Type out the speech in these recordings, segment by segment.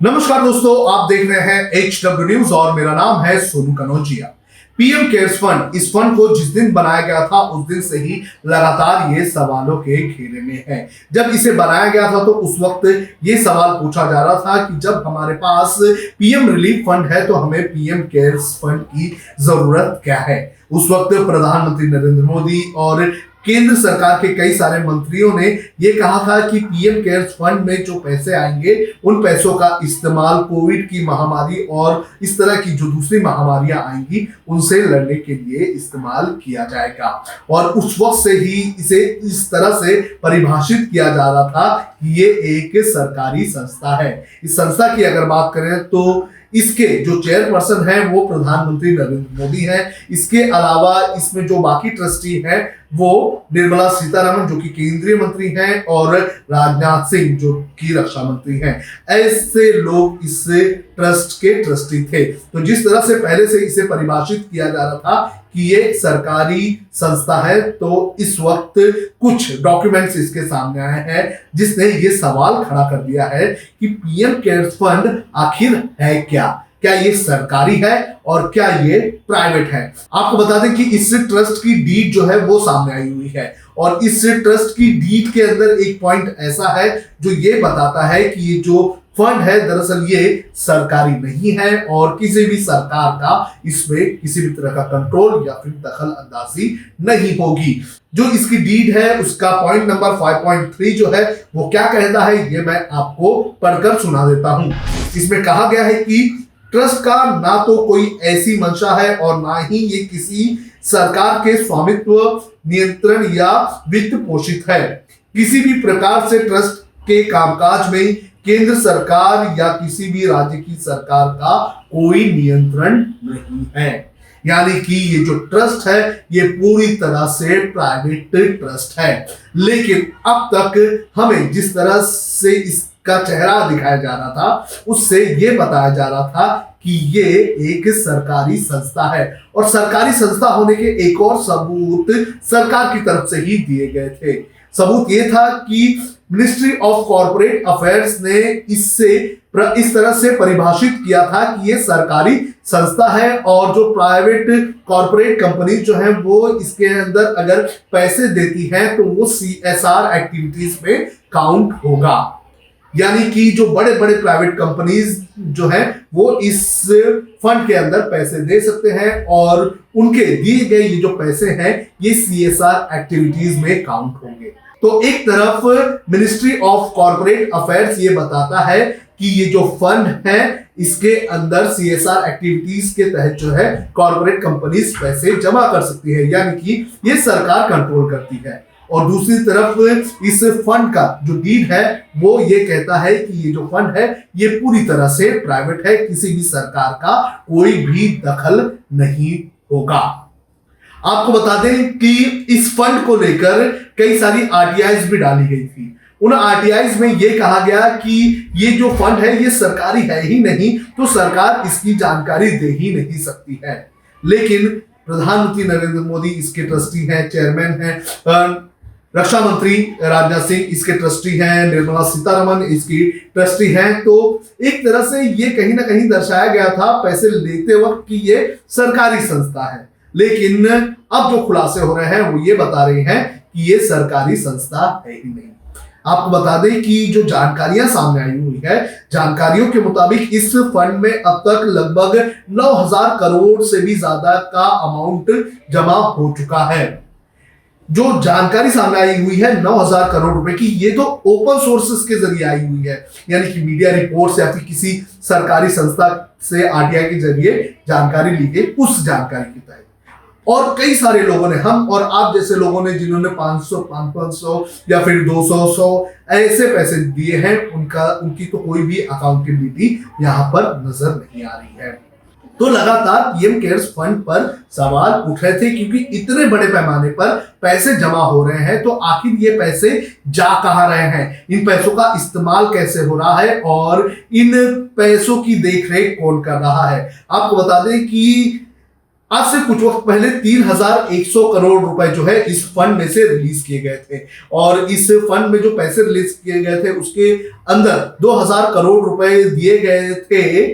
नमस्कार दोस्तों, आप देख रहे हैं HW न्यूज और मेरा नाम है Sonu Kanaujia. PM cares fund, इस फंड को जिस दिन बनाया गया था उस दिन से ही लगातार ये सवालों के घेरे में है। जब इसे बनाया गया था तो उस वक्त ये सवाल पूछा जा रहा था कि जब हमारे पास पीएम रिलीफ फंड है तो हमें पीएम केयर्स फंड की जरूरत क्या है। उस वक्त प्रधानमंत्री नरेंद्र मोदी और केंद्र सरकार के कई सारे मंत्रियों ने ये कहा था कि पीएम केयर्स फंड में जो पैसे आएंगे उन पैसों का इस्तेमाल कोविड की महामारी और इस तरह की जो दूसरी महामारियां आएंगी उनसे लड़ने के लिए इस्तेमाल किया जाएगा। और उस वक्त से ही इसे इस तरह से परिभाषित किया जा रहा था कि ये एक सरकारी संस्था है। इस संस्था की अगर बात करें तो इसके जो चेयरपर्सन हैं वो प्रधानमंत्री नरेंद्र मोदी हैं। इसके अलावा इसमें जो बाकी ट्रस्टी हैं वो निर्मला सीतारमण जो कि केंद्रीय मंत्री हैं और राजनाथ सिंह जो कि रक्षा मंत्री हैं। ऐसे लोग इस ट्रस्ट के ट्रस्टी थे। तो जिस तरह से पहले से इसे परिभाषित किया जा रहा था कि ये सरकारी संस्था है, तो इस वक्त कुछ डॉक्यूमेंट्स इसके सामने आए हैं जिसने ये सवाल खड़ा कर दिया है कि पीएम केयर्स फंड आखिर है क्या ये सरकारी है और क्या ये प्राइवेट है। आपको बता दें कि इस ट्रस्ट की डीड जो है वो सामने आई हुई है और इस ट्रस्ट की डीड के अंदर एक पॉइंट ऐसा है जो ये बताता है कि ये जो फंड है दरअसल ये सरकारी नहीं है और किसी भी सरकार का इसमें किसी भी तरह का कंट्रोल या फिर दखल अंदाजी नहीं होगी। जो इसकी डीड है उसका पॉइंट नंबर 5.3 जो है वो क्या कहता है ये मैं आपको पढ़कर सुना देता हूं। इसमें कहा गया है कि ट्रस्ट का ना तो कोई ऐसी मंशा है और ना ही ये किसी सरकार के स्वामित्व, नियंत्रण या वित्त पोषित है। किसी भी प्रकार से ट्रस्ट के कामकाज में केंद्र सरकार या किसी भी राज्य की सरकार का कोई नियंत्रण नहीं है। यानी कि ये जो ट्रस्ट है ये पूरी तरह से प्राइवेट ट्रस्ट है। लेकिन अब तक हमें जिस तरह से इसका चेहरा दिखाया जा रहा था उससे ये बताया जा रहा था कि ये एक सरकारी संस्था है और सरकारी संस्था होने के एक और सबूत सरकार की तरफ से ही दिए गए थे। सबूत ये था कि मिनिस्ट्री ऑफ कॉर्पोरेट अफेयर्स ने इस तरह से परिभाषित किया था कि ये सरकारी संस्था है और जो प्राइवेट कॉर्पोरेट कंपनी जो है वो इसके अंदर अगर पैसे देती है तो वो CSR एक्टिविटीज में काउंट होगा। यानी कि जो बड़े बड़े प्राइवेट कंपनीज जो हैं वो इस फंड के अंदर पैसे दे सकते हैं और उनके दिए गए ये जो पैसे हैं ये CSR एक्टिविटीज में काउंट होंगे। तो एक तरफ मिनिस्ट्री ऑफ कॉर्पोरेट अफेयर्स ये बताता है कि ये जो फंड है इसके अंदर CSR एक्टिविटीज के तहत जो है कॉर्पोरेट कंपनीज पैसे जमा कर सकती है, यानी कि ये सरकार कंट्रोल करती है। और दूसरी तरफ इस फंड का जो डीड है वो ये कहता है कि ये जो फंड है ये पूरी तरह से प्राइवेट है, किसी भी सरकार का कोई भी दखल नहीं होगा। आपको बता दें कि इस फंड को लेकर कई सारी RTIs भी डाली गई थी। उन RTIs में यह कहा गया कि ये जो फंड है ये सरकारी है ही नहीं तो सरकार इसकी जानकारी दे ही नहीं सकती है। लेकिन प्रधानमंत्री नरेंद्र मोदी इसके ट्रस्टी हैं, चेयरमैन हैं, रक्षा मंत्री राजनाथ सिंह इसके ट्रस्टी हैं, निर्मला सीतारमण इसकी ट्रस्टी हैं। तो एक तरह से ये कहीं ना कहीं दर्शाया गया था पैसे लेते वक्त कि ये सरकारी संस्था है। लेकिन अब जो खुलासे हो रहे हैं वो ये बता रहे हैं कि ये सरकारी संस्था है ही नहीं। आपको बता दें कि जो जानकारियां सामने आई हुई है, जानकारियों के मुताबिक इस फंड में अब तक लगभग 9,000 करोड़ से भी ज्यादा का अमाउंट जमा हो चुका है। जो जानकारी सामने आई हुई है 9,000 करोड़ रुपए की, ये तो ओपन सोर्सेस के जरिए आई हुई है, यानी कि मीडिया रिपोर्ट्स या फिर किसी सरकारी संस्था से RTI के जरिए जानकारी ली गई उस जानकारी के तहत। और कई सारे लोगों ने, हम और आप जैसे लोगों ने जिन्होंने 500 या फिर 200 ऐसे पैसे दिए हैं उनकी तो कोई भी अकाउंटेबिलिटी यहाँ पर नजर नहीं आ रही है। तो लगातार पीएम केयर्स फंड पर सवाल उठ रहे थे क्योंकि इतने बड़े पैमाने पर पैसे जमा हो रहे हैं तो आखिर ये पैसे जा कहां रहे हैं, इन पैसों का इस्तेमाल कैसे हो रहा है और इन पैसों की देखरेख कौन कर रहा है। आपको बता दें कि आज से कुछ वक्त पहले 3,100 करोड़ रुपए जो है इस फंड में से रिलीज किए गए थे और इस फंड में जो पैसे रिलीज किए गए थे उसके अंदर 2,000 करोड़ रुपए दिए गए थे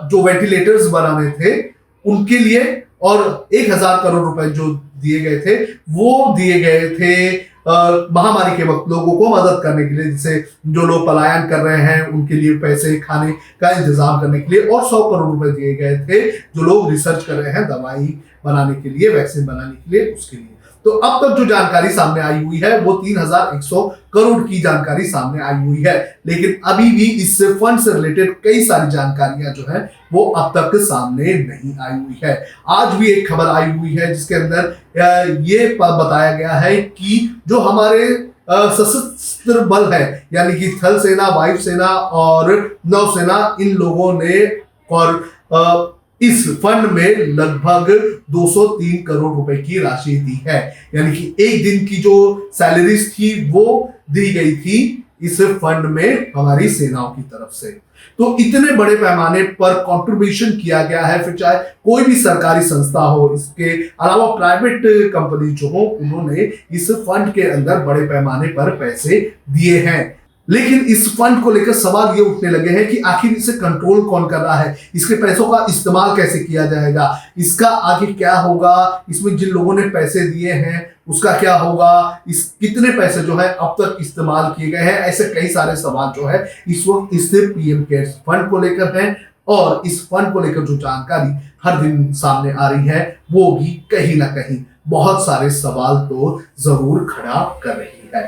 जो वेंटिलेटर्स बनाने थे उनके लिए और 1,000 करोड़ रुपए जो दिए गए थे वो दिए गए थे महामारी के वक्त लोगों को मदद करने के लिए, जैसे जो लोग पलायन कर रहे हैं उनके लिए पैसे खाने का इंतजाम करने के लिए, और 100 करोड़ रुपए दिए गए थे जो लोग रिसर्च कर रहे हैं दवाई बनाने के लिए, वैक्सीन बनाने के लिए, उसके लिए। तो अब तक जो जानकारी सामने आई हुई है वो 3,100 करोड़ की जानकारी सामने आई हुई है, लेकिन अभी भी इस फंड से रिलेटेड कई सारी जानकारियां जो है वो अब तक सामने नहीं आई हुई है। आज भी एक खबर आई हुई है जिसके अंदर ये बताया गया है कि जो हमारे सशस्त्र बल है यानी कि थल सेना, वायु सेना और नौसेना, इन लोगों ने और इस फंड में लगभग 203 करोड़ रुपए की राशि दी है, यानी कि एक दिन की जो सैलरीज थी वो दी गई थी इस फंड में हमारी सेनाओं की तरफ से। तो इतने बड़े पैमाने पर कंट्रीब्यूशन किया गया है, फिर चाहे कोई भी सरकारी संस्था हो, इसके अलावा प्राइवेट कंपनी जो हो, उन्होंने इस फंड के अंदर बड़े पैमाने पर पैसे दिए हैं। लेकिन इस फंड को लेकर सवाल ये उठने लगे हैं कि आखिर इसे कंट्रोल कौन कर रहा है, इसके पैसों का इस्तेमाल कैसे किया जाएगा, इसका आगे क्या होगा, इसमें जिन लोगों ने पैसे दिए हैं उसका क्या होगा, इस कितने पैसे जो है अब तक इस्तेमाल किए गए हैं, ऐसे कई सारे सवाल जो है इस वक्त इससे पीएम केयर्स फंड को लेकर है। और इस फंड को लेकर जो जानकारी हर दिन सामने आ रही है वो भी कहीं ना कहीं बहुत सारे सवाल तो जरूर खड़ा कर रही है।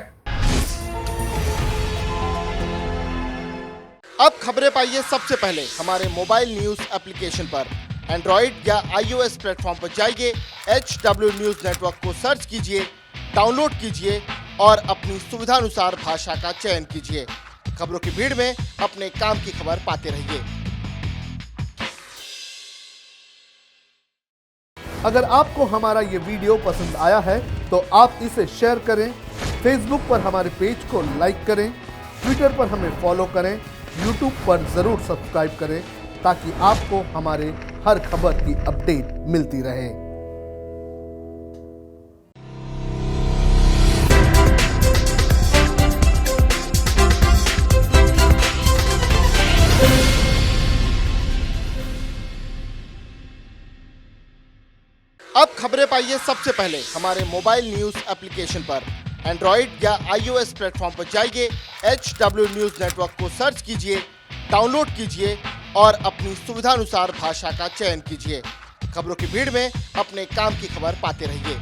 अब खबरें पाइए सबसे पहले हमारे मोबाइल न्यूज एप्लीकेशन पर। एंड्रॉइड या iOS प्लेटफॉर्म पर जाइए, HW न्यूज नेटवर्क को सर्च कीजिए, डाउनलोड कीजिए और अपनी सुविधानुसार भाषा का चयन कीजिए। खबरों की भीड़ में अपने काम की खबर पाते रहिए। अगर आपको हमारा ये वीडियो पसंद आया है तो आप इसे शेयर करें, फेसबुक पर हमारे पेज को लाइक करें, ट्विटर पर हमें फॉलो करें, यूट्यूब पर जरूर सब्सक्राइब करें ताकि आपको हमारे हर खबर की अपडेट मिलती रहे। अब खबरें पाइए सबसे पहले हमारे मोबाइल न्यूज एप्लीकेशन पर। एंड्रॉइड या iOS प्लेटफॉर्म पर जाइए, HW न्यूज नेटवर्क को सर्च कीजिए, डाउनलोड कीजिए और अपनी सुविधानुसार भाषा का चयन कीजिए। खबरों की भीड़ में अपने काम की खबर पाते रहिए।